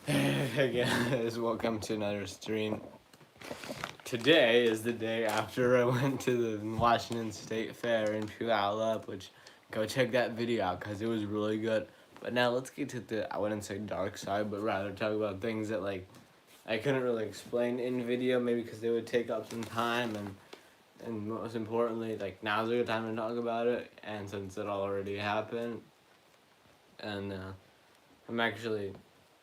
Hey guys, welcome to another stream. Today is the day after I went to the Washington State Fair in Puyallup, which go check that video out because it was really good. But now let's get to the, I wouldn't say dark side, but rather talk about things that like I couldn't really explain in video, maybe because they would take up some time, and most importantly, like now's a good time to talk about it, and since it already happened, and I'm actually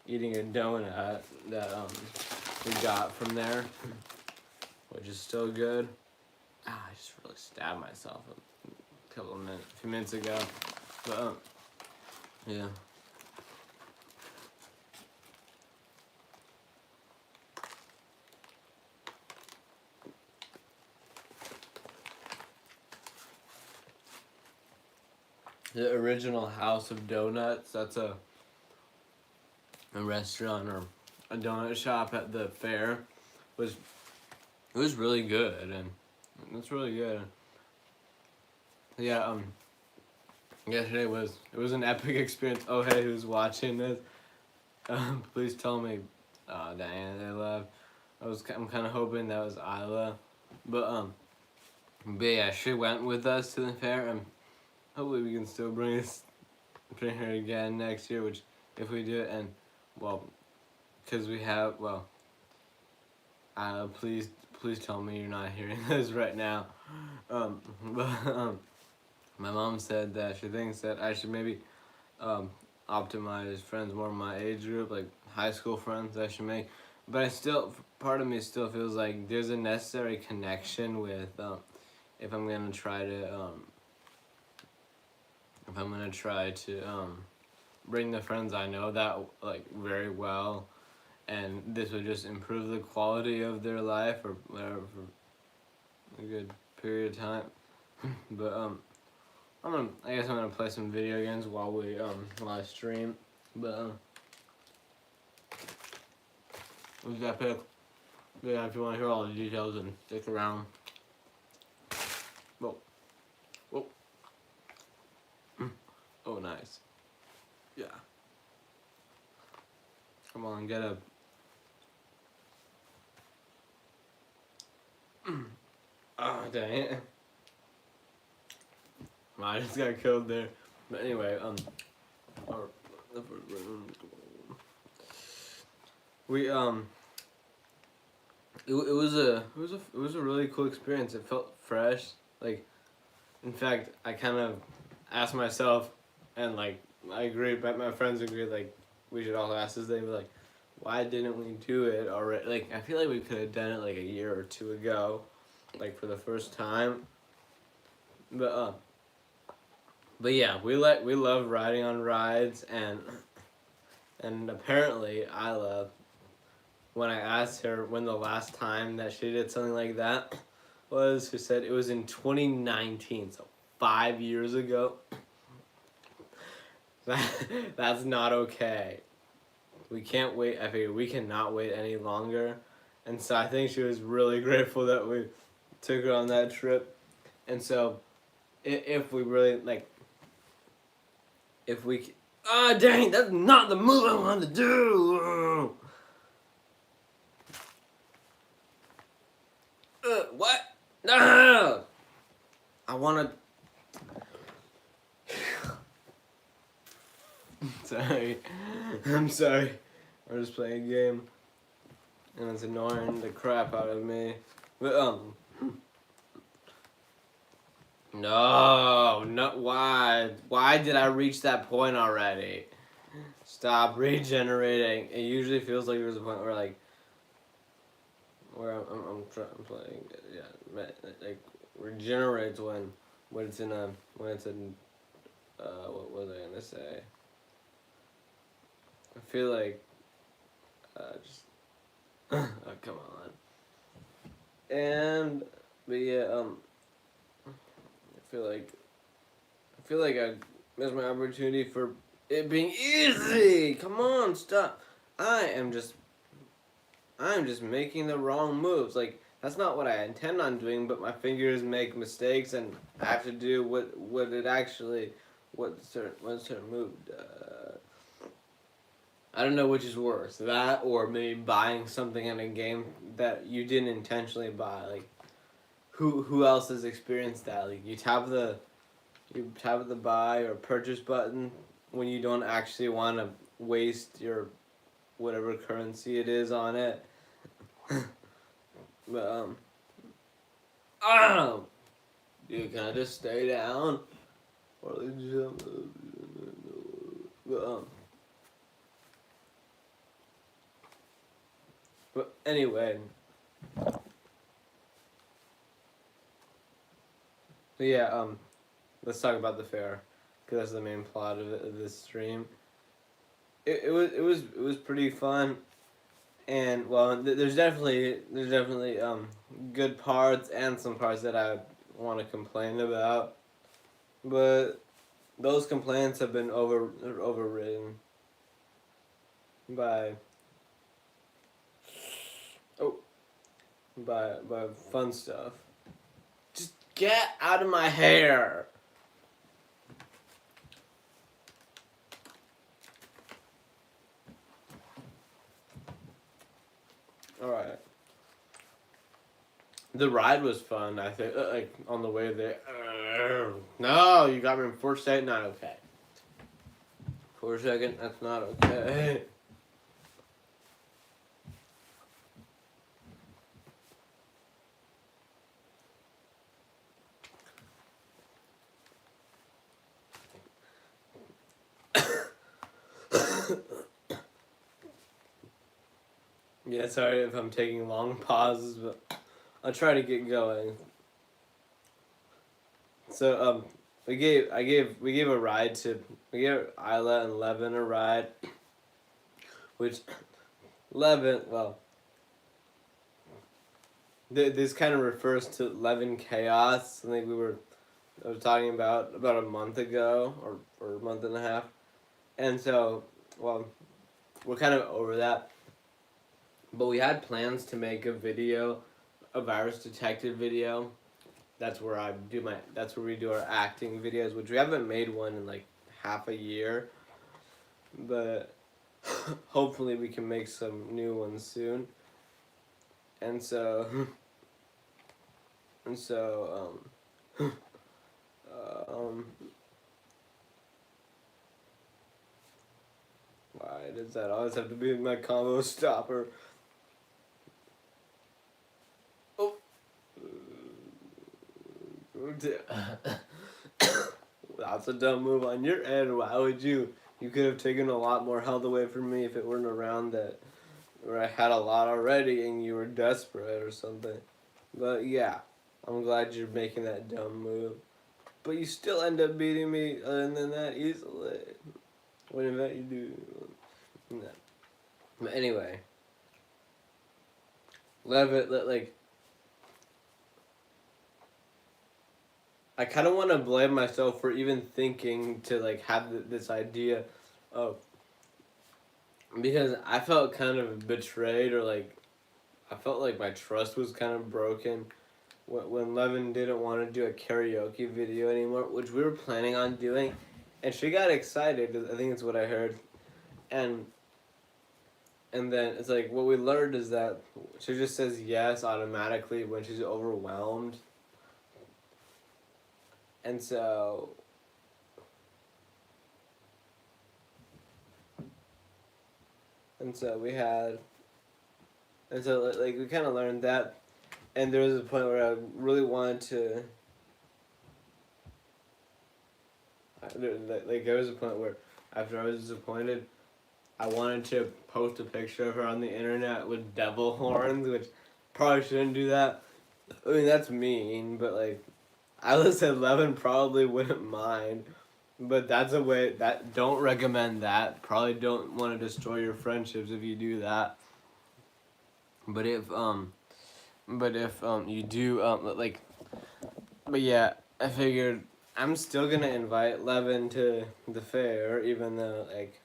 eating a donut that we got from there, which is still good. I just really stabbed myself a few minutes ago, but yeah. The original House of Donuts, that's a restaurant or a donut shop at the fair, it was really good, and it's really good. Yeah, yesterday it was an epic experience. Oh hey, who's watching this? Please tell me. Oh dang, they left. I'm kind of hoping that was Isla, but yeah, she went with us to the fair, and hopefully we can still bring her again next year. Which if we do it, and well, because we have please tell me you're not hearing this right now. But my mom said that she thinks that I should maybe optimize friends more in my age group, like high school friends I should make. But part of me still feels like there's a necessary connection with if I'm gonna try to bring the friends I know that like very well, and this would just improve the quality of their life or whatever for a good period of time. But I guess I'm gonna play some video games while I stream. But it was epic. Yeah, if you want to hear all the details, then stick around. Whoa. Whoa. Oh, nice. Yeah. Come on, get up. Oh, dang it. I just got killed there. But anyway, we it was a really cool experience. It felt fresh. Like, in fact, I kind of asked myself, and like I agree, but my friends agreed. Like, we should also ask this. They were like, why didn't we do it already? Like, I feel like we could have done it like a year or two ago, like for the first time. But yeah, we love riding on rides, and apparently Isla, when I asked her when the last time that she did something like that was, she said it was in 2019, so 5 years ago. That's not okay. We can't wait. I figured we cannot wait any longer, and so I think she was really grateful that we took her on that trip. And so, if we really like, if we, dang, that's not the move I wanted to do. What? No! I wanna... Sorry. I'm sorry. I'm just playing a game. And it's annoying the crap out of me. But, No, why? Why did I reach that point already? Stop regenerating. It usually feels like there's a point where, like, I'm playing, yeah, like, regenerates when it's in what was I gonna say? I feel like, just, oh, come on. But yeah, I feel like I missed my opportunity for it being easy. Come on, stop. I'm just making the wrong moves. Like, that's not what I intend on doing, but my fingers make mistakes, and I have to do what certain move does. I don't know which is worse, that or maybe buying something in a game that you didn't intentionally buy. Like, who else has experienced that? Like, you tap the buy or purchase button when you don't actually want to waste your whatever currency it is on it. But I don't know. You can I just stay down or like jump up? But but anyway. But yeah, let's talk about the fair, because that's the main plot of this stream. It was pretty fun, and well, there's definitely good parts and some parts that I want to complain about, but those complaints have been overridden by oh by fun stuff. Just get out of my hair. All right. The ride was fun. I think, like on the way there. No, you got me in first date. Not okay. For a second, that's not okay. Yeah, sorry if I'm taking long pauses, but I'll try to get going. So we gave a ride to we gave Isla and Levin a ride, which Levin this kind of refers to Levin Chaos. I think I was talking about a month ago or a month and a half, and so we're kind of over that. But we had plans to make a virus detective video. That's where we do our acting videos, which we haven't made one in like half a year. But hopefully we can make some new ones soon. And so and so why does that always have to be my combo stopper? Oh. That's a dumb move on your end. Why would you? You could have taken a lot more health away from me if it weren't around that, where I had a lot already and you were desperate or something. But yeah, I'm glad you're making that dumb move. But you still end up beating me other than that easily. What event you do? No. But anyway, like, I kind of want to blame myself for even thinking to like have this idea of, because I felt kind of betrayed, or like I felt like my trust was kind of broken when Levin didn't want to do a karaoke video anymore, which we were planning on doing, and she got excited. I think it's what I heard, and then it's like what we learned is that she just says yes automatically when she's overwhelmed. And so we had, and so like we kind of learned that, and there was a point where I really wanted to, like there was a point where after I was disappointed, I wanted to post a picture of her on the internet with devil horns, which probably shouldn't do that. I mean, that's mean, but like, Alice at 11 probably wouldn't mind. But that's a way that don't recommend that. Probably don't want to destroy your friendships if you do that. But if you do like, but yeah, I figured I'm still gonna invite Levin to the fair, even though like,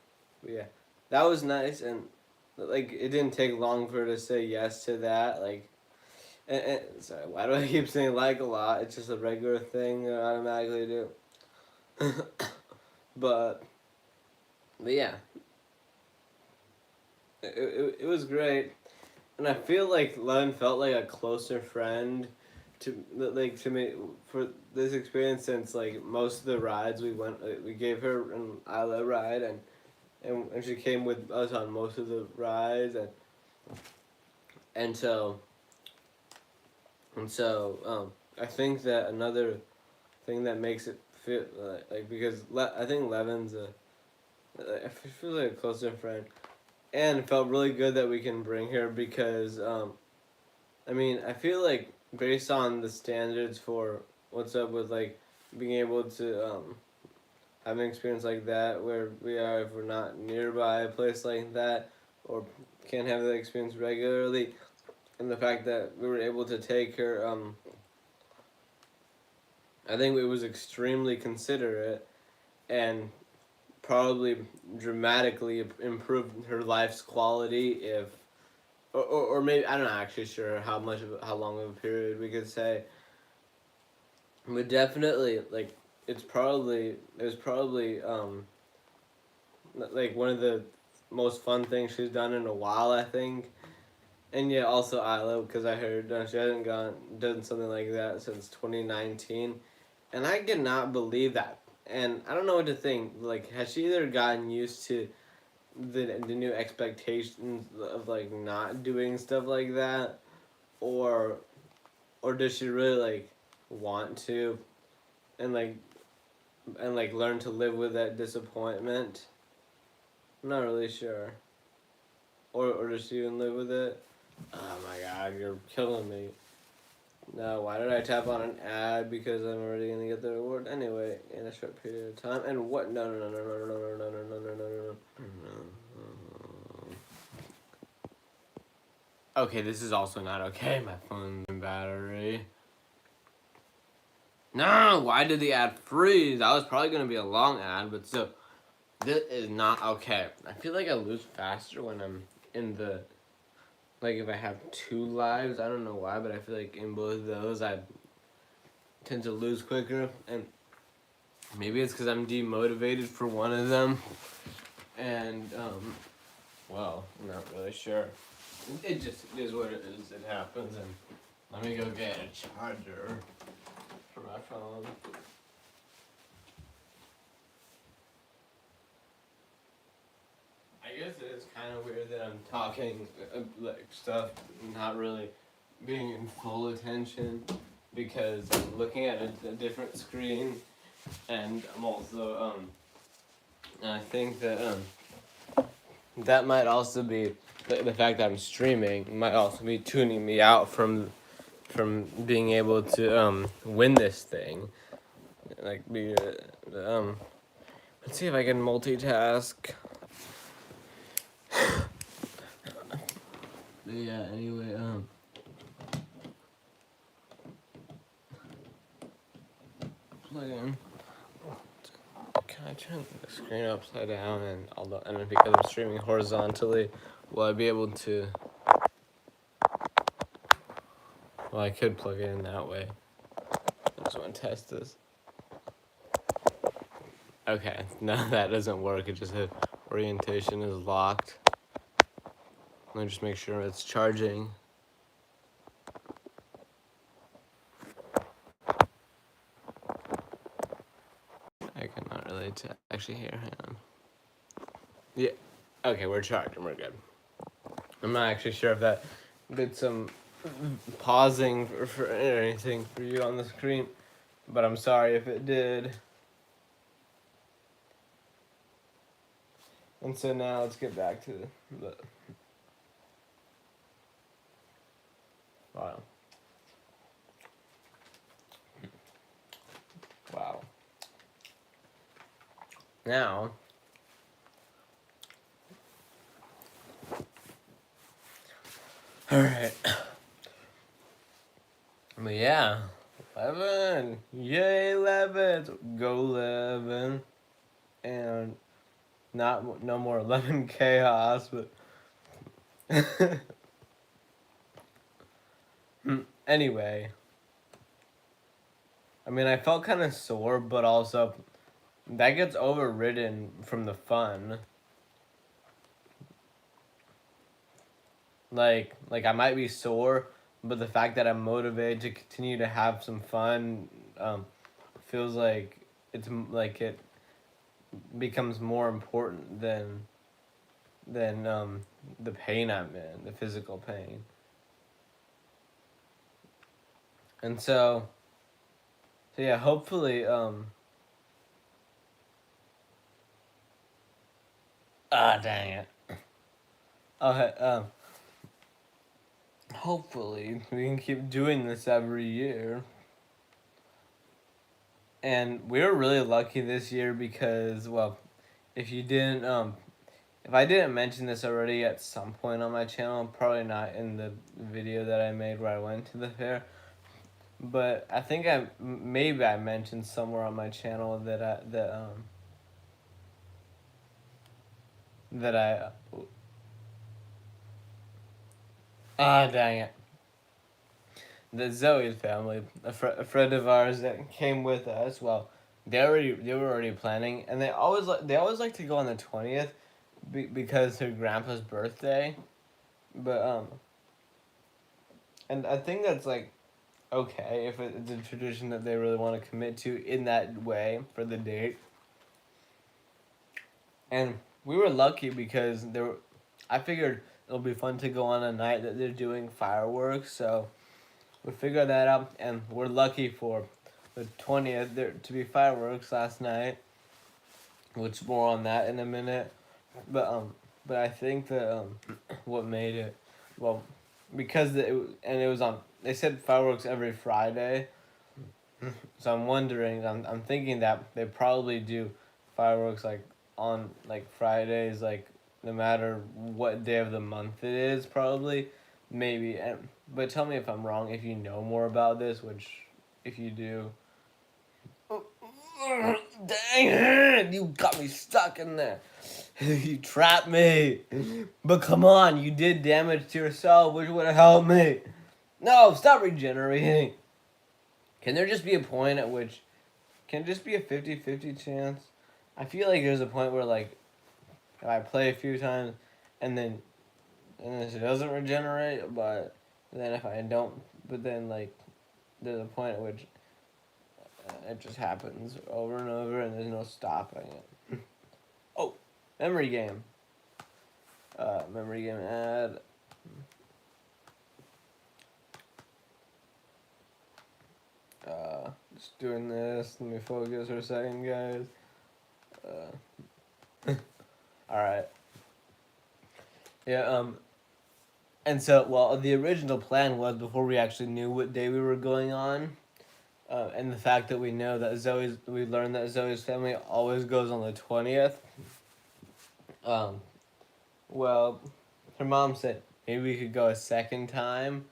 yeah, that was nice, and like it didn't take long for her to say yes to that. Like, and sorry, why do I keep saying like a lot? It's just a regular thing that I automatically do. but yeah, it was great, and I feel like Len felt like a closer friend to me for this experience, since like most of the rides we gave her an Isla ride, and she came with us on most of the rides, and so I think that another thing that makes it feel like because I think Levin's I feel like a closer friend, and it felt really good that we can bring her because I mean, I feel like based on the standards for what's up with like being able to have an experience like that where we are if we're not nearby a place like that or can't have that experience regularly, and the fact that we were able to take her, I think it was extremely considerate and probably dramatically improved her life's quality if or maybe I'm not actually sure how long of a period we could say, but definitely like it was probably like one of the most fun things she's done in a while, I think. And yeah, also Isla, because I heard she hasn't done something like that since 2019, and I cannot believe that. And I don't know what to think. Like, has she either gotten used to the new expectations of like not doing stuff like that, or does she really like want to, and like learn to live with that disappointment? I'm not really sure. Or does she even live with it? Oh my god, you're killing me. No, why did I tap on an ad? Because I'm already gonna get the reward anyway in a short period of time. And what? No, no, no, no, no, no, no, no, no, no, no, no, no. Okay, this is also not okay. My phone's in battery. No, why did the ad freeze? That was probably gonna be a long ad, but still, this is not okay. I feel like I lose faster when I'm in the like if I have two lives. I don't know why, but I feel like in both of those I tend to lose quicker, and maybe it's because I'm demotivated for one of them, and well, I'm not really sure. It just is what it is. It happens, and let me go get a charger for my phone. I guess it is kind of weird that I'm talking like stuff, not really being in full attention because I'm looking at a different screen, and I'm also I think that that might also be the fact that I'm streaming might also be tuning me out from being able to win this thing, like be let's see if I can multitask. Yeah, anyway, plug in. Can I turn the screen upside down and because I'm streaming horizontally, will I be able to? Well, I could plug it in that way. I just want to test this. Okay, no, that doesn't work. It just said orientation is locked. Let me just make sure it's charging. I cannot really actually hear him. Yeah. Okay, we're charged and we're good. I'm not actually sure if that did some pausing for anything for you on the screen, but I'm sorry if it did. And so now let's get back to the wow. Wow. Now, all right. But yeah, 11. Yay, 11. Go 11. And no more 11 chaos, but anyway. I mean, I felt kind of sore, but also that gets overridden from the fun. like I might be sore, but the fact that I'm motivated to continue to have some fun, feels like like it becomes more important than the pain I'm in, the physical pain. And so yeah, hopefully dang it. Okay, hopefully we can keep doing this every year. And we were really lucky this year because, well, if you didn't if I didn't mention this already at some point on my channel, probably not in the video that I made where I went to the fair, but I think maybe I mentioned somewhere on my channel that I dang it, the Zoe's family, a friend of ours that came with us. Well, they were already planning, and they always like to go on the 20th, because her grandpa's birthday, but and I think that's like okay if it's a tradition that they really want to commit to in that way for the date. And we were lucky because I figured it'll be fun to go on a night that they're doing fireworks, so we figured that out, and we're lucky for the 20th there to be fireworks last night, which more on that in a minute. But I think that what made it, well, because it was on, they said fireworks every Friday, so I'm thinking that they probably do fireworks like on like Fridays, like no matter what day of the month it is, probably, maybe. But tell me if I'm wrong, if you know more about this, which if you do. Dang it! You got me stuck in there. You trapped me. But come on, you did damage to yourself, which would have helped me. No, stop regenerating. Can there just be a point at which, can it just be a 50-50 chance? I feel like there's a point where, like, if I play a few times and then it doesn't regenerate, but then if I don't, but then, like, there's a point at which it just happens over and over and there's no stopping it. Oh, memory game. Memory game ad. Just doing this. Let me focus for a second, guys. Alright. Yeah, and so, well, the original plan was before we actually knew what day we were going on, and the fact that we learned that Zoe's family always goes on the 20th. Well, her mom said maybe we could go a second time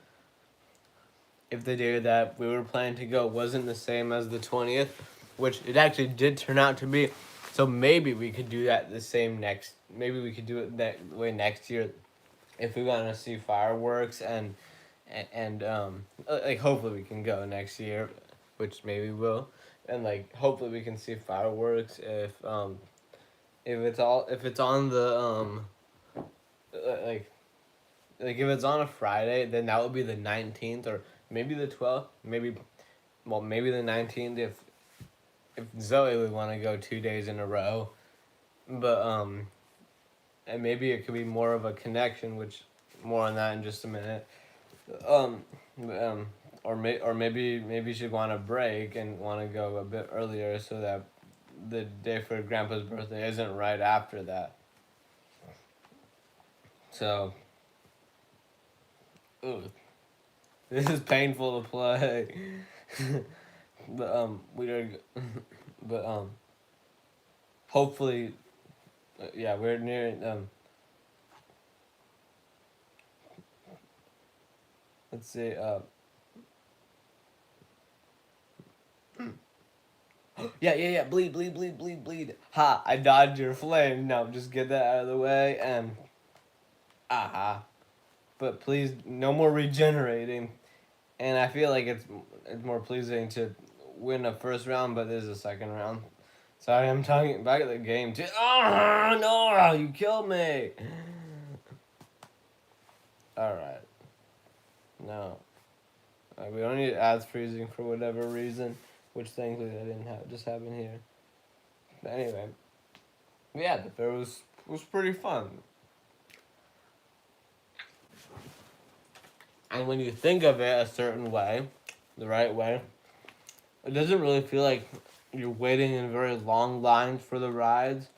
if the day that we were planning to go wasn't the same as the 20th, which it actually did turn out to be. So maybe we could do that maybe we could do it that way next year if we want to see fireworks and like hopefully we can go next year, which maybe will, and like hopefully we can see fireworks if it's on the like if it's on a Friday, then that would be the 19th or maybe the 12th, maybe the 19th if Zoe would want to go 2 days in a row, but and maybe it could be more of a connection, which more on that in just a minute. Um, um, or maybe she'd want a break and want to go a bit earlier so that the day for Grandpa's birthday isn't right after that. So, ooh, this is painful to play. But we are, but hopefully, yeah, we're near let's see yeah, bleed. Ha! I dodged your flame. No, just get that out of the way and aha. But please, no more regenerating. And I feel like it's more pleasing to win a first round, but this is a second round. Sorry, I'm talking back at the game too. Oh no! You killed me. Alright. No. We don't need ads freezing for whatever reason, which thankfully that didn't just happen here. But anyway, yeah, the fair was pretty fun. And when you think of it a certain way, the right way, it doesn't really feel like you're waiting in very long lines for the rides.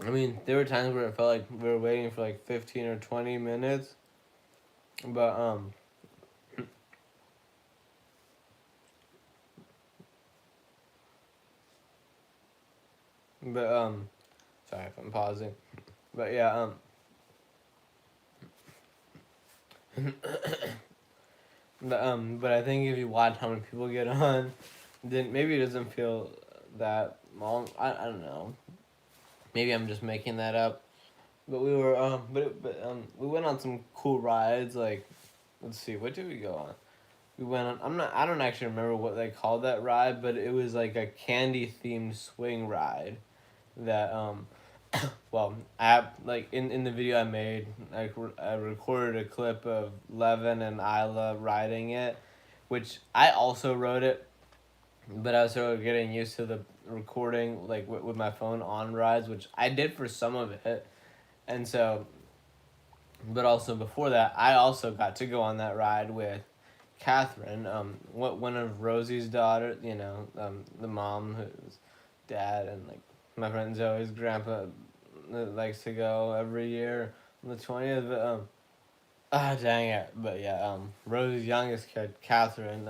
I mean, there were times where it felt like we were waiting for like 15 or 20 minutes. But sorry if I'm pausing. But yeah, but I think if you watch how many people get on, then maybe it doesn't feel that long. I don't know. Maybe I'm just making that up. But we were we went on some cool rides. Like, let's see, what did we go on? We went on. I don't actually remember what they called that ride, but it was like a candy themed swing ride. That well, like in the video I made, I recorded a clip of Levin and Isla riding it, which I also wrote it, but I was sort of getting used to the recording like with my phone on rides, which I did for some of it, and so. But also before that, I also got to go on that ride with Catherine, one of Rosie's daughters, the mom who's dad, and like my friend Zoe's grandpa likes to go every year on the 20th. Dang it. But yeah, Rosie's youngest kid, Catherine,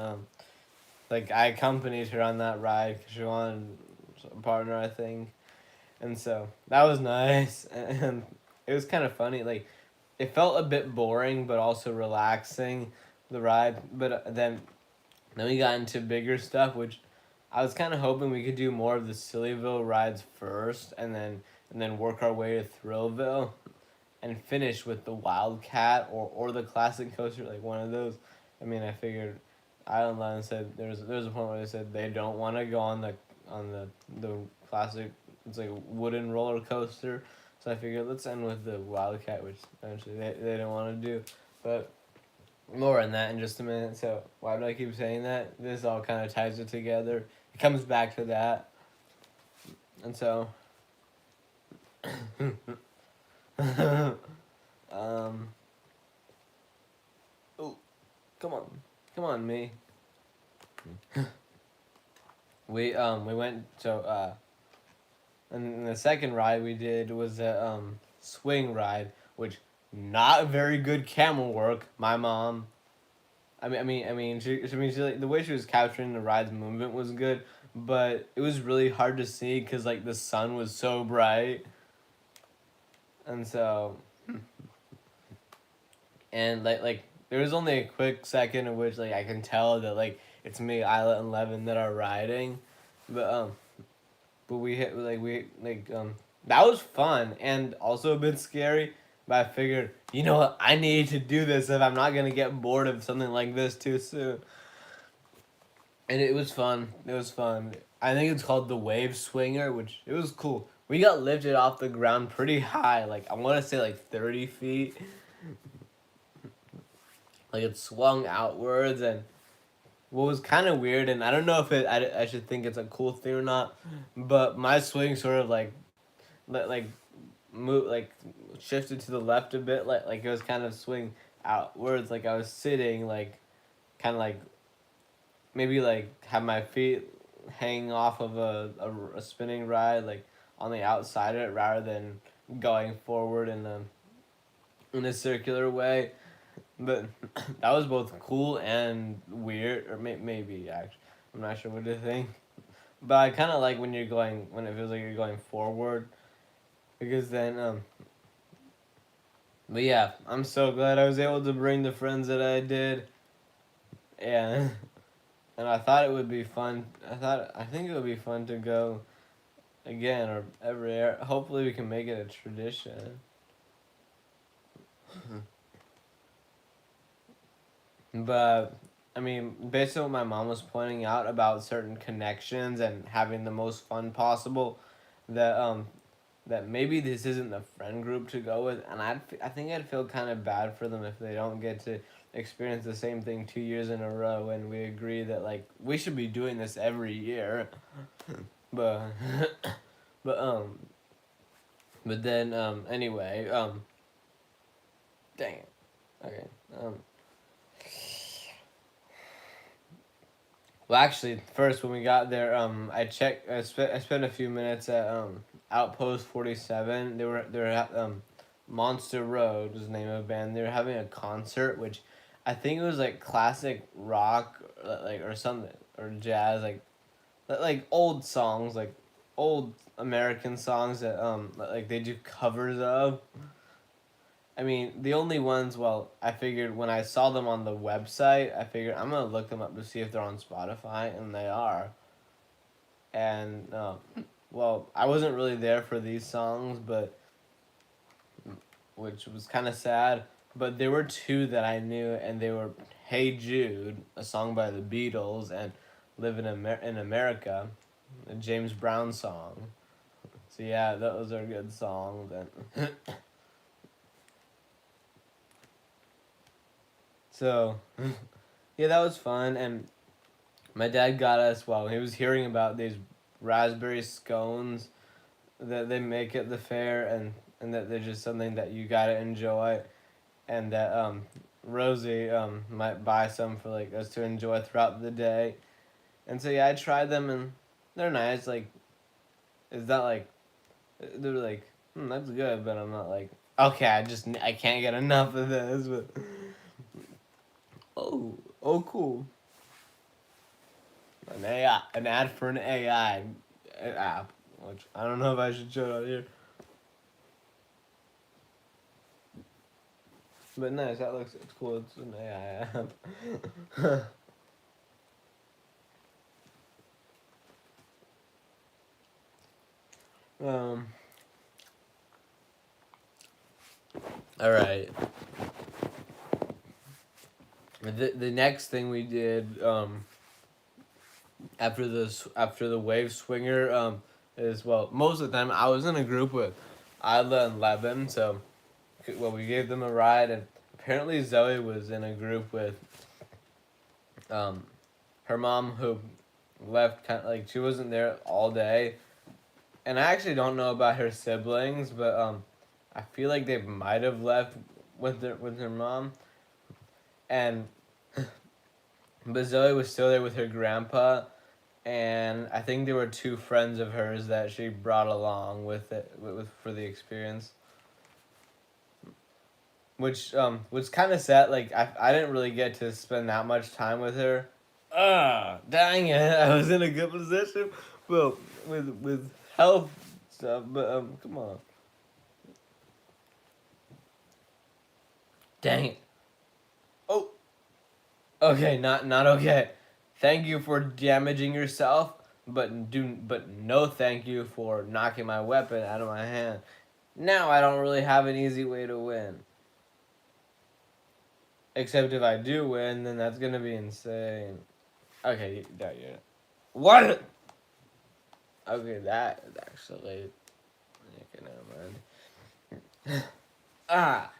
like I accompanied her on that ride because she wanted a partner, I think. And so that was nice. And it was kind of funny. Like, it felt a bit boring, but also relaxing, the ride. But then we got into bigger stuff, which I was kind of hoping we could do more of the Sillyville rides first, and then work our way to Thrillville, and finish with the Wildcat or the classic coaster, like one of those. I mean, I figured Island Line said there's a point where they said they don't want to go on the classic. It's like a wooden roller coaster. So I figured let's end with the Wildcat, which eventually they don't want to do. But more on that in just a minute. So why do I keep saying that? This all kind of ties it together. It comes back to that. And so um oh, come on. Come on, me. We went and the second ride we did was a swing ride, which not very good camera work. My mom, she like, the way she was capturing the ride's movement was good, but it was really hard to see because like the sun was so bright, and so, and like there was only a quick second in which like I can tell that like it's me, Isla, and Levin that are riding, but we hit that was fun and also a bit scary. But I figured, you know what, I need to do this if I'm not gonna get bored of something like this too soon. And it was fun. It was fun. I think it's called the Wave Swinger, which it was cool. We got lifted off the ground pretty high, like I want to say like 30 feet. Like it swung outwards, and what was kind of weird, and I don't know if I should think it's a cool thing or not, but my swing sort of like move like shifted to the left a bit, like it was kind of swing outwards, like I was sitting like kind of like maybe like have my feet hanging off of a spinning ride like on the outside of it rather than going forward in a circular way. But that was both cool and weird, or maybe actually, I'm not sure what to think. But I kind of like when it feels like you're going forward, because then But yeah, I'm so glad I was able to bring the friends that I did, and and I thought it would be fun. I think it would be fun to go again or every year. Hopefully, we can make it a tradition. But I mean, based on what my mom was pointing out about certain connections and having the most fun possible, that that maybe this isn't the friend group to go with, and I think I'd feel kind of bad for them if they don't get to experience the same thing 2 years in a row, and we agree that like we should be doing this every year, but but but then anyway dang it, okay well, actually, first when we got there, I spent a few minutes at Outpost 47. They were at Monster Road was the name of the band. They were having a concert, which I think it was like classic rock, like or something, or jazz, like old songs, like old American songs that like they do covers of. I mean, the only ones, well, I figured when I saw them on the website, I figured I'm going to look them up to see if they're on Spotify, and they are. And, well, I wasn't really there for these songs, but, which was kind of sad, but there were two that I knew, and they were Hey Jude, a song by the Beatles, and Live in America, a James Brown song. So, yeah, those are good songs, and... So, yeah, that was fun, and my dad got us, well, he was hearing about these raspberry scones that they make at the fair, and that they're just something that you gotta enjoy, and that Rosie might buy some for like us to enjoy throughout the day. And so yeah, I tried them, and they're nice. Like, it's not like they're like, that's good, but I'm not like, okay, I can't get enough of this. But oh, cool. An ad for an AI app, which I don't know if I should show it out here. But nice, it's cool. It's an AI app. um. All right. The next thing we did after the wave swinger is, well, most of the time I was in a group with Isla and Levin, so well, we gave them a ride, and apparently Zoe was in a group with her mom, who left kind of like she wasn't there all day, and I actually don't know about her siblings, but I feel like they might have left with her mom, and but Zoe was still there with her grandpa, and I think there were two friends of hers that she brought along with for the experience. Which was kind of sad. Like I didn't really get to spend that much time with her. Dang it! I was in a good position, well, with health stuff. But come on. Dang it! Oh, okay, not okay. Thank you for damaging yourself, but no thank you for knocking my weapon out of my hand. Now I don't really have an easy way to win. Except if I do win, then that's gonna be insane. Okay, yeah. What? Okay, that is actually. Okay, never mind. ah.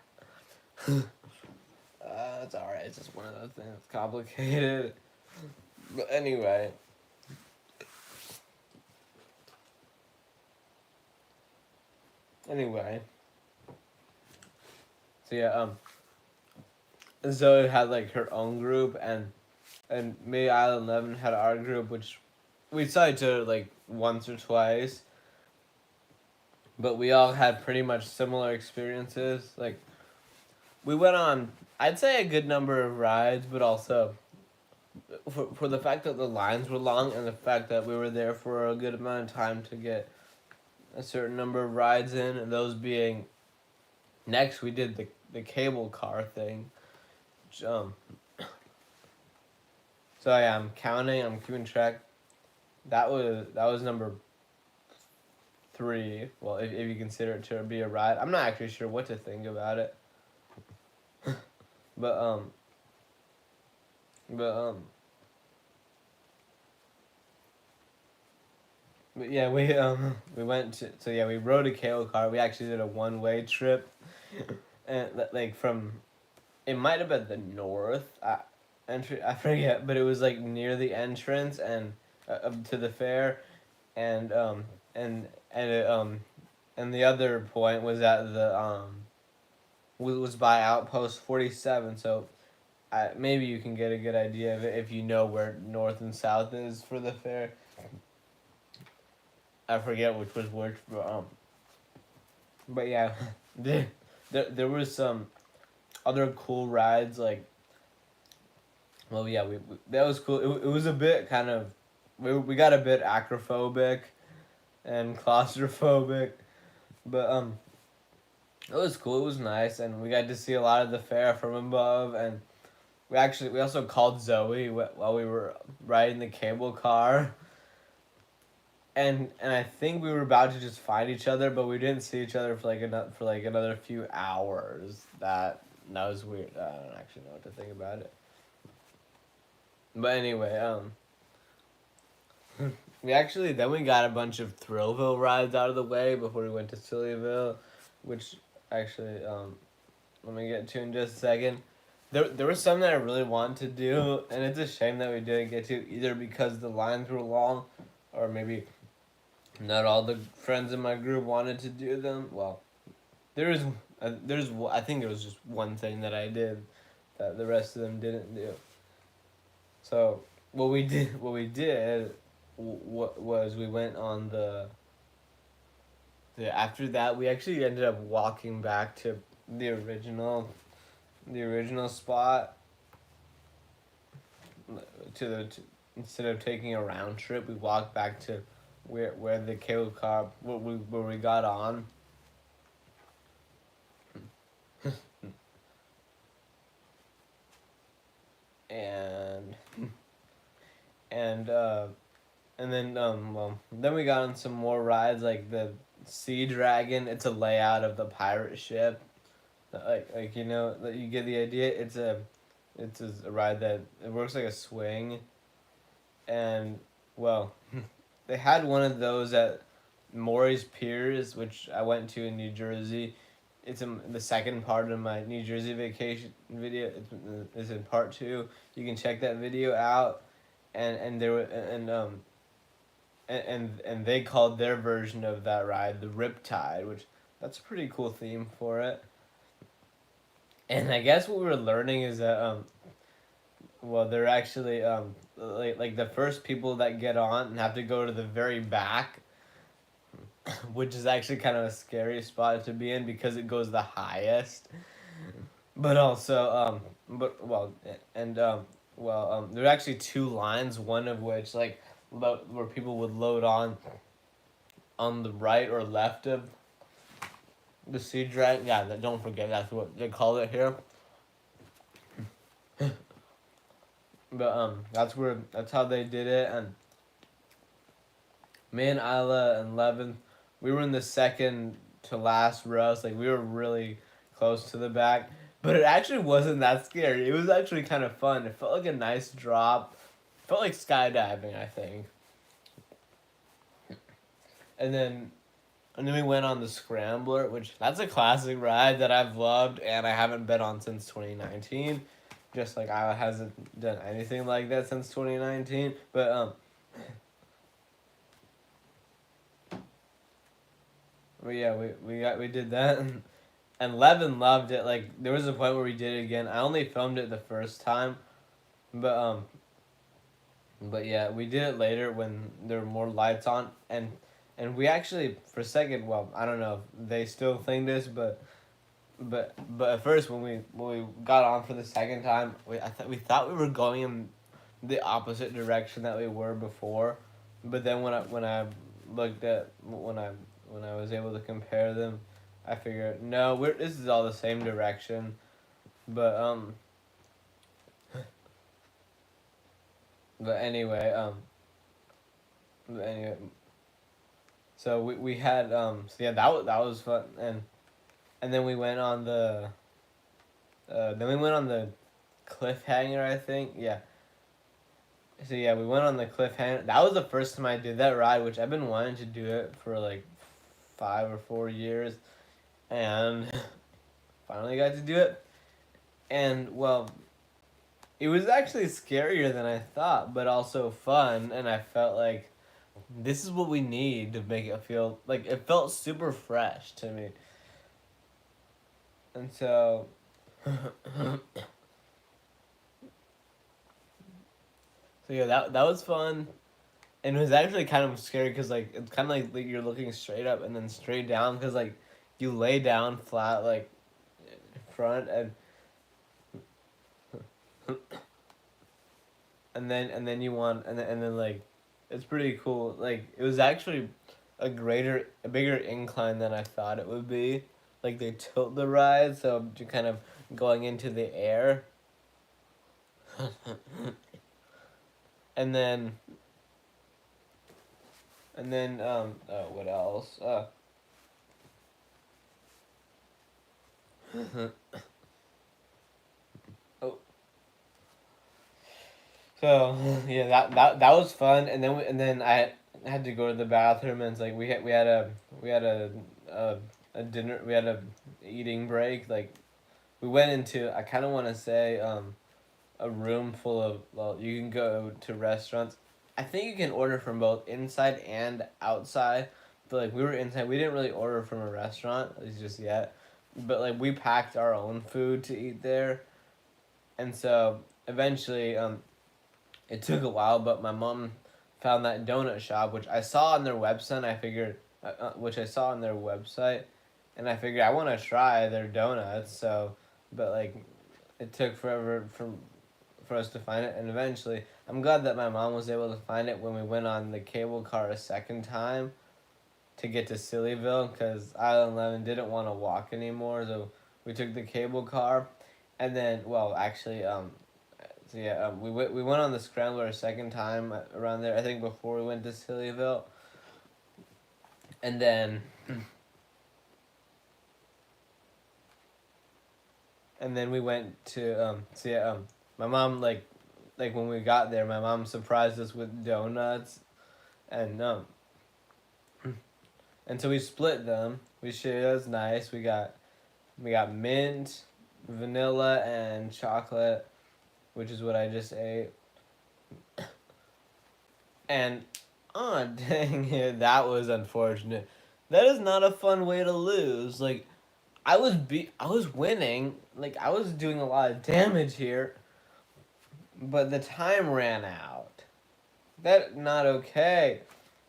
It's alright. It's just one of those things. It's complicated. But anyway. Anyway. So yeah, Zoe had like her own group, and me, Island 11 had our group, which we saw each other like once or twice, but we all had pretty much similar experiences. Like, we went on, I'd say, a good number of rides, but also for the fact that the lines were long and the fact that we were there for a good amount of time to get a certain number of rides in, and those being, next we did the cable car thing, which, so yeah, I'm keeping track. That was number 3. Well, if you consider it to be a ride, I'm not actually sure what to think about it. but but But yeah, we went to, so yeah, we rode a cable car. We actually did a one-way trip, and like from, it might have been the north entry, I forget, but it was like near the entrance and to the fair, and and it, and the other point was at the was by Outpost 47. So maybe you can get a good idea of it if you know where north and south is for the fair. I forget which was which, but yeah, there was some other cool rides like, well, yeah, we that was cool. It was a bit kind of, we got a bit acrophobic and claustrophobic, but it was cool. It was nice, and we got to see a lot of the fair from above. And we also called Zoe while we were riding the cable car. And I think we were about to just find each other, but we didn't see each other for like another few hours. That was weird. I don't actually know what to think about it. But anyway, we actually then we got a bunch of Thrillville rides out of the way before we went to Sillyville, which actually let me get to in just a second. There was some that I really wanted to do, and it's a shame that we didn't get to, either because the lines were long, or maybe not all the friends in my group wanted to do them. Well, there's I think there was just one thing that I did that the rest of them didn't do. So what we did was we went on the after that we actually ended up walking back to the original spot, instead of taking a round trip, we walked back to where the cable car where we got on. and and and then then we got on some more rides like the Sea Dragon. It's a layout of the pirate ship. Like you know, you get the idea. It's a ride that it works like a swing, and well, they had one of those at Maury's Piers, which I went to in New Jersey. It's in the second part of my New Jersey vacation video. It's in part two. You can check that video out, and there were and they called their version of that ride the Riptide, which that's a pretty cool theme for it. And I guess what we were learning is that well, they're actually like the first people that get on and have to go to the very back, which is actually kind of a scary spot to be in because it goes the highest. But also but well and there are actually two lines, one of which like where people would load on the right or left of the Sea Dragon. Yeah, don't forget that's what they call it here. But that's how they did it. And me and Isla and Levin, we were in the second to last row, so like we were really close to the back. But it actually wasn't that scary. It was actually kind of fun. It felt like a nice drop. It felt like skydiving, I think. And then we went on the Scrambler, which that's a classic ride that I've loved and I haven't been on since 2019. Just like Iowa hasn't done anything like that since 2019. But yeah, we did that, and Levin loved it. Like there was a point where we did it again. I only filmed it the first time, but but yeah, we did it later when there were more lights on, and we actually for a second, well, I don't know if they still think this, but at first when we got on for the second time, we thought we were going in the opposite direction that we were before, but then when I looked at when I was able to compare them, I figured no, this is all the same direction, but but anyway but anyway, so we had so yeah, that was fun. And then we went on the cliffhanger, I think. Yeah. So yeah, we went on the cliffhanger. That was the first time I did that ride, which I've been wanting to do it for like 5 or 4 years, and finally got to do it. And well, it was actually scarier than I thought, but also fun. And I felt like this is what we need to make it feel like it felt super fresh to me. And so, so yeah, that was fun. And it was actually kind of scary because like it's kind of like you're looking straight up and then straight down because like you lay down flat like in front and then you want and then like it's pretty cool. Like it was actually a bigger incline than I thought it would be. Like they tilt the ride so you're kind of going into the air. and then what else? Oh, so yeah, that was fun, and then I had to go to the bathroom, and it's like we had a dinner, we had a eating break. Like we went into, I kind of want to say a room full of, well, you can go to restaurants. I think you can order from both inside and outside. But like we were inside, we didn't really order from a restaurant, at least just yet. But like we packed our own food to eat there, and so eventually it took a while, but my mom found that donut shop, which I saw on their website. I figured, which I saw on their website, and I figured I want to try their donuts. So, but like, it took forever for us to find it, and eventually, I'm glad that my mom was able to find it when we went on the cable car a second time to get to Sillyville, because Island Lemon didn't want to walk anymore, so we took the cable car, and then, well, actually, so yeah, we went on the Scrambler a second time around there. I think before we went to Sillyville, and then we went to so yeah my mom like when we got there, my mom surprised us with donuts, and and so we split them. We shared. It was nice. We got mint, vanilla, and chocolate, which is what I just ate. And oh dang it, that was unfortunate. That is not a fun way to lose. Like I was winning. Like I was doing a lot of damage here, but the time ran out. That not okay.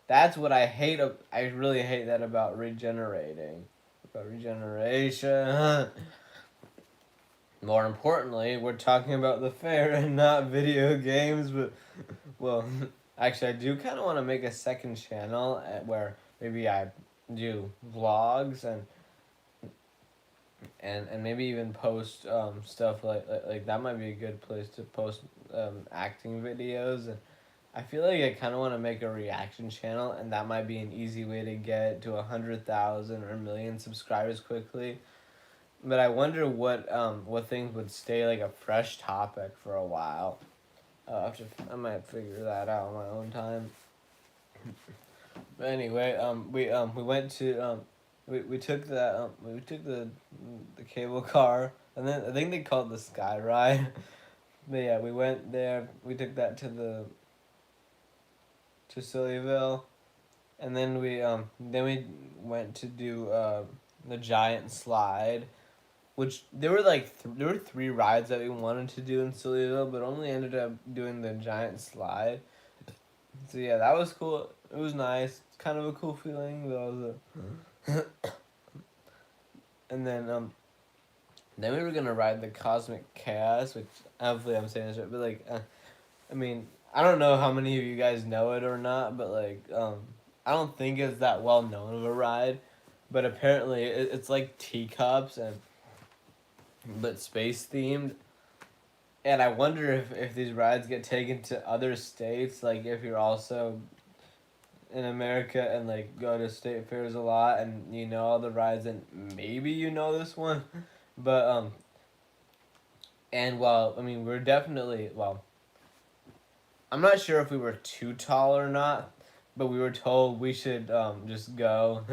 That's what I hate. I really hate that about regenerating. About regeneration. More importantly, we're talking about the fair and not video games, but well, actually, I do kind of want to make a second channel where maybe I do vlogs and maybe even post stuff like that might be a good place to post acting videos. And I feel like I kind of want to make a reaction channel, and that might be an easy way to get to 100,000 or a million subscribers quickly. But I wonder what things would stay like a fresh topic for a while. I might figure that out on my own time. But anyway, we went to we took the cable car, and then I think they called it the Sky Ride. But yeah, we went there. We took that to Sillyville, and then we went to do the giant slide, which there were there were three rides that we wanted to do in Sillyville, but only ended up doing the giant slide. So yeah, that was cool. It was nice. It's kind of a cool feeling. And then we were gonna ride the Cosmic Chaos, which hopefully I'm saying this right, but I mean, I don't know how many of you guys know it or not, but I don't think it's that well known of a ride, but apparently it's like teacups but space themed. And I wonder if these rides get taken to other states, like if you're also in America and like go to state fairs a lot and you know all the rides and maybe you know this one. But and well, I mean we're definitely, well, I'm not sure if we were too tall or not, but we were told we should just go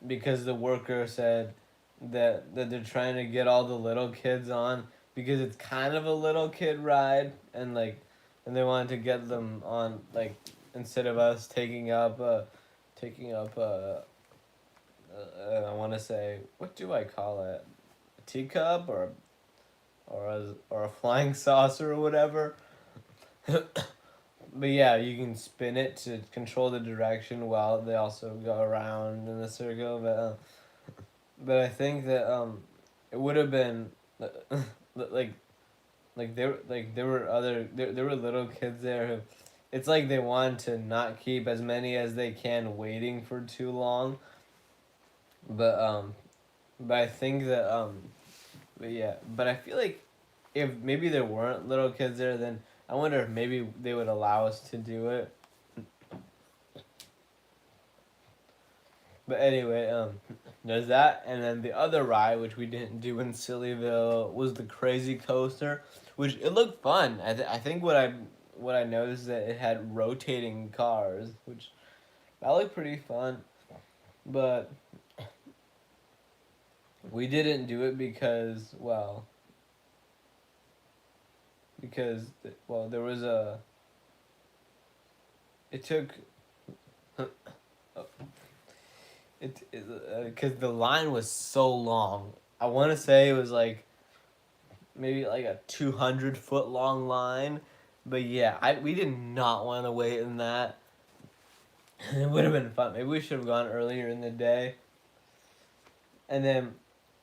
because the worker said that they're trying to get all the little kids on because it's kind of a little kid ride and they wanted to get them on like instead of us taking up I want to say what do I call it, a teacup or a flying saucer or whatever. But yeah, you can spin it to control the direction while they also go around in the circle. But I think that it would have been like there were little kids there who it's like they want to not keep as many as they can waiting for too long. But but I think that but yeah, but I feel like if maybe there weren't little kids there, then I wonder if maybe they would allow us to do it. But anyway, there's that, and then the other ride, which we didn't do in Sillyville, was the Crazy Coaster, which it looked fun. I think what I noticed is that it had rotating cars, which that looked pretty fun, but we didn't do it because there was a it took it because the line was so long. I want to say it was like maybe like a 200-foot long line, but yeah, we did not want to wait in that. It would have been fun. Maybe we should have gone earlier in the day. And then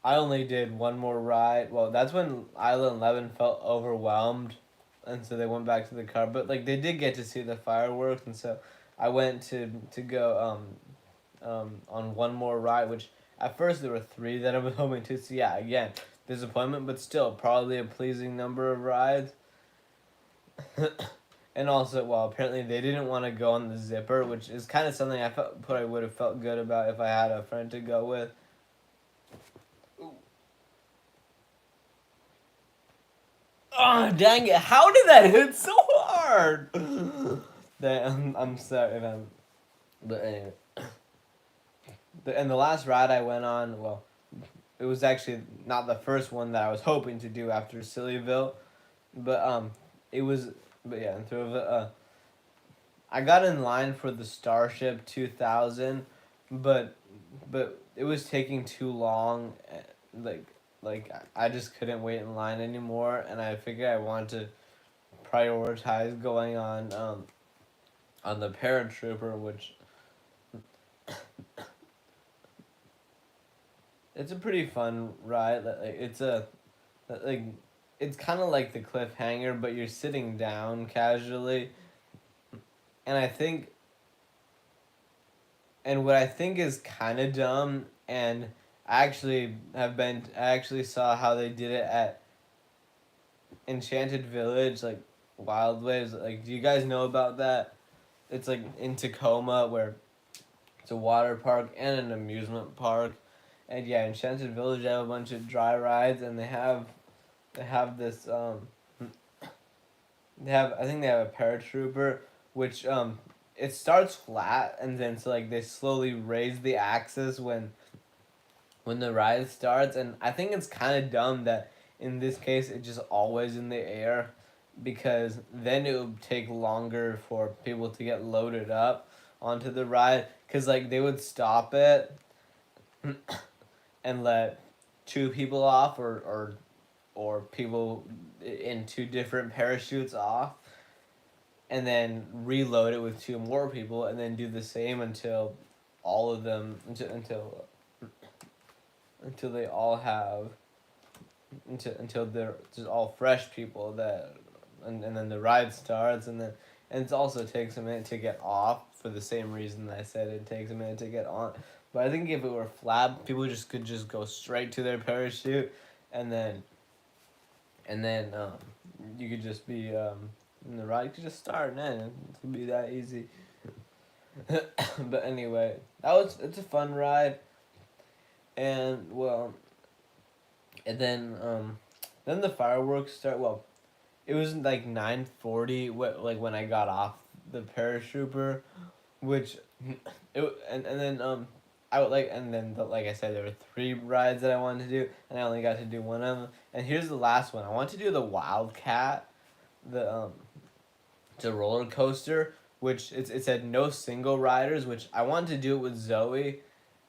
I only did one more ride. Well, that's when Island 11 felt overwhelmed, and so they went back to the car. But like they did get to see the fireworks, and so I went to go on one more ride. Which at first there were three that I was hoping to see. Yeah, again, disappointment, but still probably a pleasing number of rides. And also, well, apparently they didn't want to go on the zipper, which is kind of something I probably would have felt good about if I had a friend to go with. Oh, dang it. How did that hit so hard? I'm sorry if I'm... But anyway. And the last ride I went on, well, it was actually not the first one that I was hoping to do after Sillyville. But, it was... But yeah, and through the... I got in line for the Starship 2000, but it was taking too long. Like I just couldn't wait in line anymore, and I figured I wanted to prioritize going on the paratrooper, which it's a pretty fun ride. Like it's kind of like the cliffhanger, but you're sitting down casually, and what I think is kind of dumb, and I actually saw how they did it at Enchanted Village, like Wild Waves. Like, do you guys know about that? It's like in Tacoma, where it's a water park and an amusement park, and yeah, Enchanted Village, they have a bunch of dry rides, and they have this I think they have a paratrooper, which it starts flat, and then so like they slowly raise the axis when the ride starts, and I think it's kind of dumb that in this case it's just always in the air, because then it would take longer for people to get loaded up onto the ride, because like they would stop it and let two people off or people in two different parachutes off, and then reload it with two more people, and then do the same until all of them until they all have until they're just all fresh people and then the ride starts, and it also takes a minute to get off for the same reason I said it takes a minute to get on. But I think if it were flat, people could just go straight to their parachute, and then you could just be in the ride. You could just start and end. It could be that easy. But anyway, it's a fun ride. And well, and then the fireworks start. Well, it was like 9:40 like when I got off the paratrooper, which and then I would like and then like I said there were three rides that I wanted to do and I only got to do one of them. And here's the last one. I want to do the Wildcat, the roller coaster, which it said no single riders, which I wanted to do it with Zoe,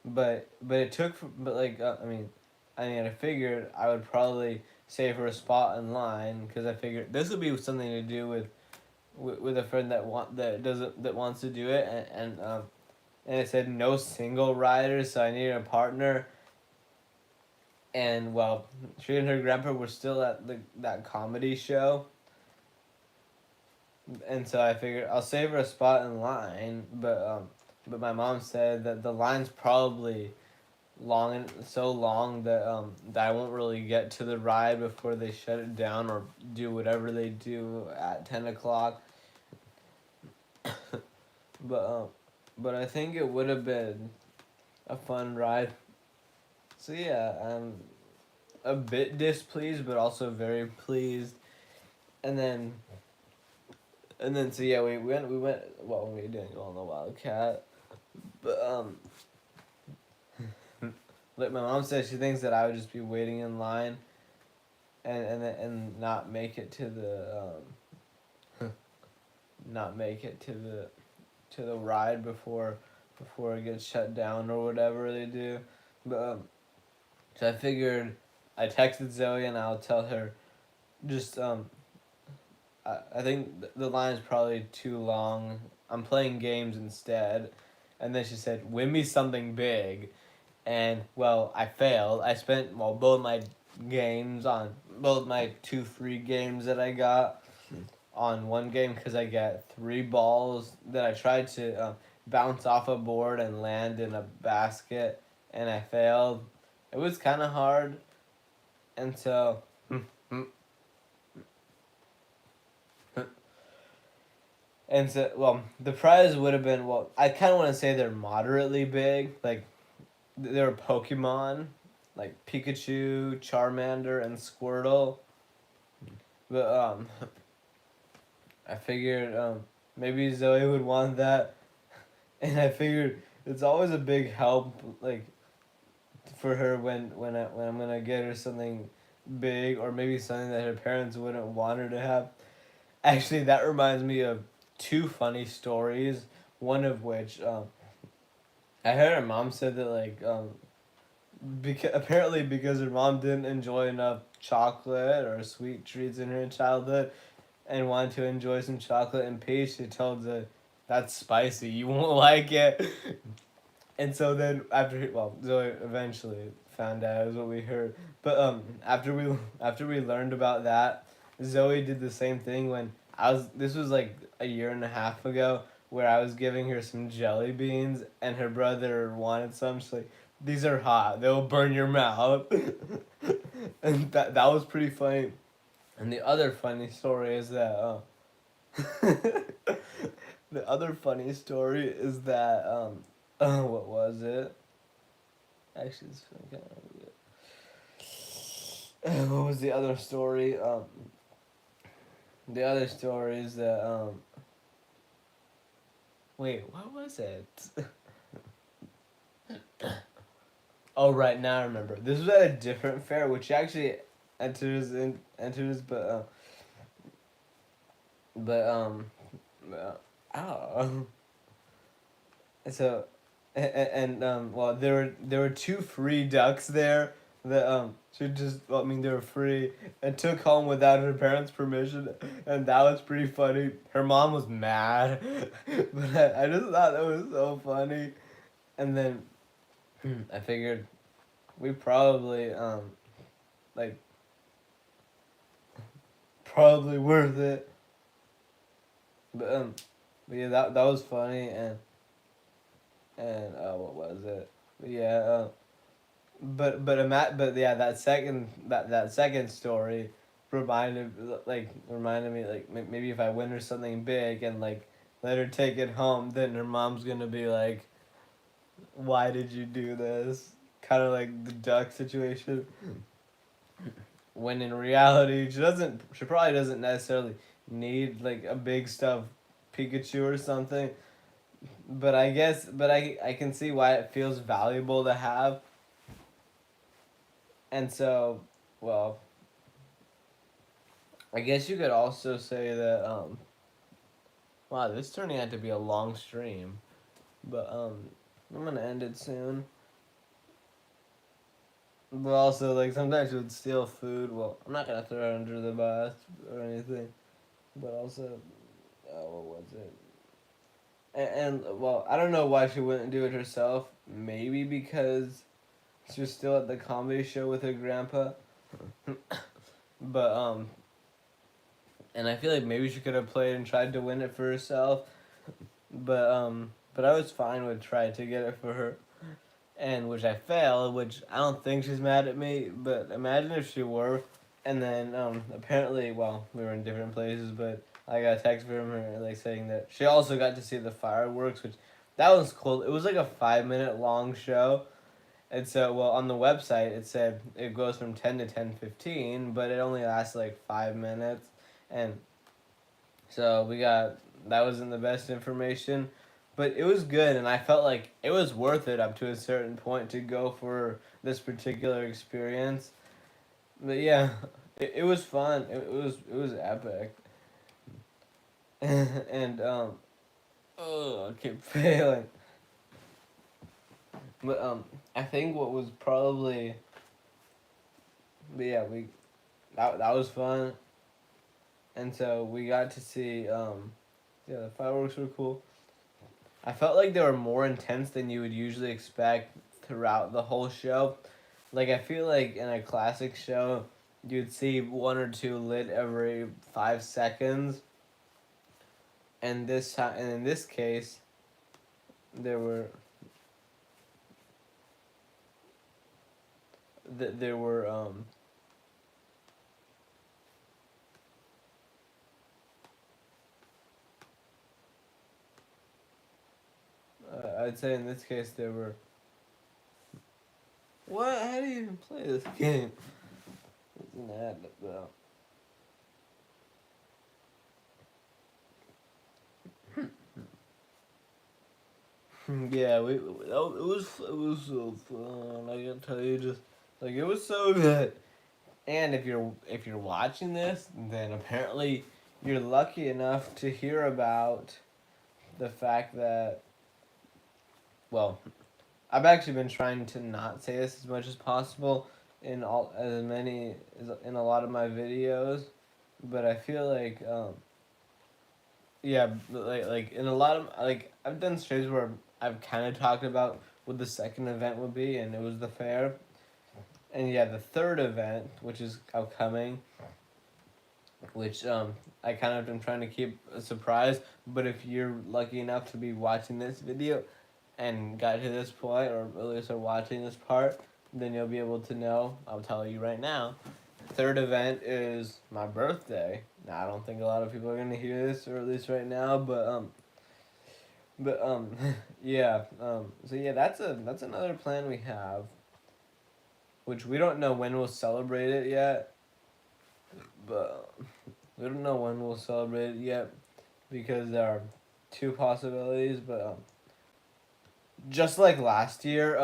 but it took but like I figured I would probably save her a spot in line because I figured this would be something to do with a friend that wants to do it and it said no single riders, so I needed a partner. And well, she and her grandpa were still at that comedy show, and so I figured I'll save her a spot in line. But my mom said that the line's probably long and so long that I won't really get to the ride before they shut it down or do whatever they do at 10 o'clock. But but I think it would have been a fun ride. So yeah, I'm a bit displeased, but also very pleased. And then so yeah, we went what were we doing on the Wildcat? But like my mom said, she thinks that I would just be waiting in line, and not make it to the not make it to the ride before it gets shut down or whatever they do. But so I figured I texted Zoe and I'll tell her just I think the line is probably too long. I'm playing games instead. And then she said, win me something big. And, well, I failed. I spent, well, both my games on, both my 2 free games that I got on one game because I got 3 balls that I tried to bounce off a board and land in a basket. And I failed. It was kind of hard. And so and so, well, the prize would have been, well, I kind of want to say they're moderately big. Like, they're Pokemon, like Pikachu, Charmander, and Squirtle. But, I figured, maybe Zoe would want that. And I figured it's always a big help, like, for her when I'm gonna get her something big or maybe something that her parents wouldn't want her to have. Actually, that reminds me of 2 funny stories. One of which, I heard her mom said that apparently because her mom didn't enjoy enough chocolate or sweet treats in her childhood, and wanted to enjoy some chocolate and peach, she told her, "That's spicy. You won't like it." And so then Zoe eventually found out is what we heard. But after we learned about that, Zoe did the same thing when this was like a year and a half ago where I was giving her some jelly beans and her brother wanted some. She's like, "These are hot. They'll burn your mouth." And that was pretty funny. And the other funny story is that the other funny story is that what was it? Actually, it's kind of what was the other story? The other story is that wait, what was it? Oh right, now I remember. This was at a different fair, which actually enters, but oh. So, well, there were 2 free ducks there that she just, well, I mean, they were free and took home without her parents' permission, and that was pretty funny. Her mom was mad, but I just thought that was so funny. And then I figured we probably like probably worth it. But yeah, that was funny and what was it? Yeah, but yeah, that second story reminded me like maybe if I win her something big and like let her take it home, then her mom's gonna be like, "Why did you do this?" Kind of like the duck situation. when in reality she probably doesn't necessarily need like a big stuffed Pikachu or something. But I can see why it feels valuable to have. And so, well, I guess you could also say that wow, this is turning out to be a long stream. But I'm gonna end it soon. But also, like, sometimes you would steal food. Well, I'm not gonna throw it under the bus or anything. But also, what was it? Well, I don't know why she wouldn't do it herself. Maybe because she was still at the comedy show with her grandpa. But and I feel like maybe she could have played and tried to win it for herself. But I was fine with trying to get it for her, and which I failed. Which I don't think she's mad at me. But imagine if she were, and then apparently, well, we were in different places, but I got a text from her like saying that she also got to see the fireworks, which that was cool. It was like a 5 minute long show. And so, well, on the website it said it goes from 10 to 10:15, but it only lasts like 5 minutes, and so we got that wasn't the best information, but it was good, and I felt like it was worth it up to a certain point to go for this particular experience. But yeah, it was fun. It was epic, and oh, I keep failing. But I think what was probably, but yeah, that was fun, and so we got to see yeah, the fireworks were cool. I felt like they were more intense than you would usually expect throughout the whole show. Like, I feel like in a classic show, you'd see one or two lit every 5 seconds, and this time, and in this case, there were there were I'd say in this case there were. What? How do you even play this game? It's an ad though. Yeah, it was so fun. I can tell you, just like it was so good. And if you're watching this, then apparently you're lucky enough to hear about the fact that, well, I've actually been trying to not say this as much as possible in all as many as in a lot of my videos, but I feel like yeah, like in a lot of like I've done streams where I've kind of talked about what the second event would be, and it was the fair. And yeah, the third event, which is upcoming, which I kind of am trying to keep a surprise. But if you're lucky enough to be watching this video and got to this point, or at least are watching this part, then you'll be able to know. I'll tell you right now. Third event is my birthday. Now I don't think a lot of people are gonna hear this, or at least right now. But yeah. So yeah, that's another plan we have, which we don't know when we'll celebrate it yet. But we don't know when we'll celebrate it yet because there are two possibilities. But just like last year,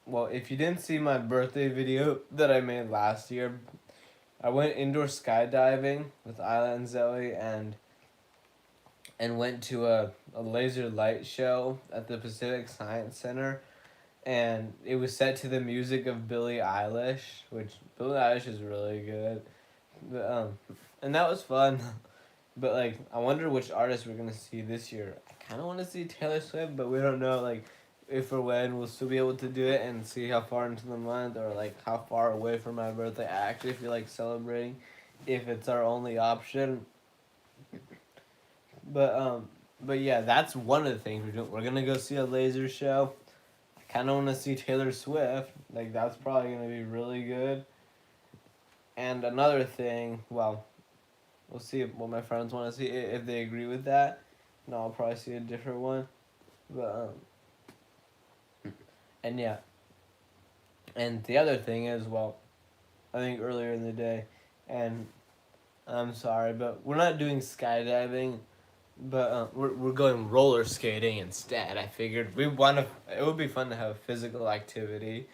well, if you didn't see my birthday video that I made last year, I went indoor skydiving with Isla and Zoe and went to a laser light show at the Pacific Science Center, and it was set to the music of Billie Eilish, which Billie Eilish is really good. But, and that was fun. But like, I wonder which artist we're gonna see this year. I kind of want to see Taylor Swift, but we don't know like if or when we'll still be able to do it, and see how far into the month or like how far away from my birthday I actually feel like celebrating, if it's our only option. But but yeah, that's one of the things we're doing. We're gonna go see a laser show. I kind of want to see Taylor Swift. Like, that's probably gonna be really good. And another thing, well, we'll see what my friends want to see, if they agree with that. No, I'll probably see a different one. But and yeah, and the other thing is, well, I think earlier in the day, and I'm sorry, but we're not doing skydiving, but we're going roller skating instead. I figured it would be fun to have physical activity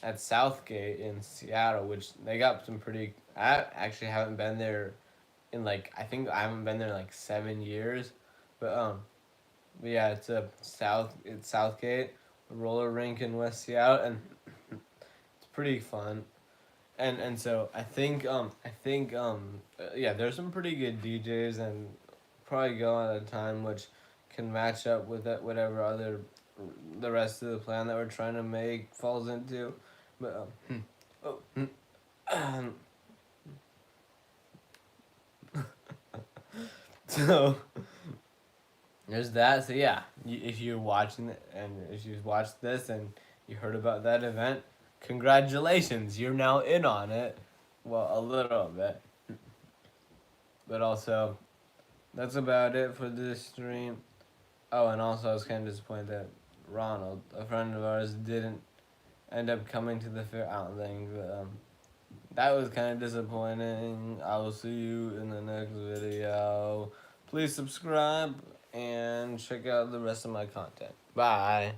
at Southgate in Seattle, which they got some pretty. I actually haven't been there in I think I haven't been there in 7 years, but yeah, it's Southgate, a roller rink in West Seattle, and it's pretty fun. And so yeah, there's some pretty good DJs, and probably go at a time which can match up with whatever other the rest of the plan that we're trying to make falls into, but oh, so there's that. So yeah, if you're watching it and if you watched this and you heard about that event, congratulations, you're now in on it. Well, a little bit, but also that's about it for this stream. Oh, and also I was kind of disappointed that Ronald, a friend of ours, didn't end up coming to the fair. I don't think, but that was kind of disappointing. I will see you in the next video. Please subscribe and check out the rest of my content. Bye.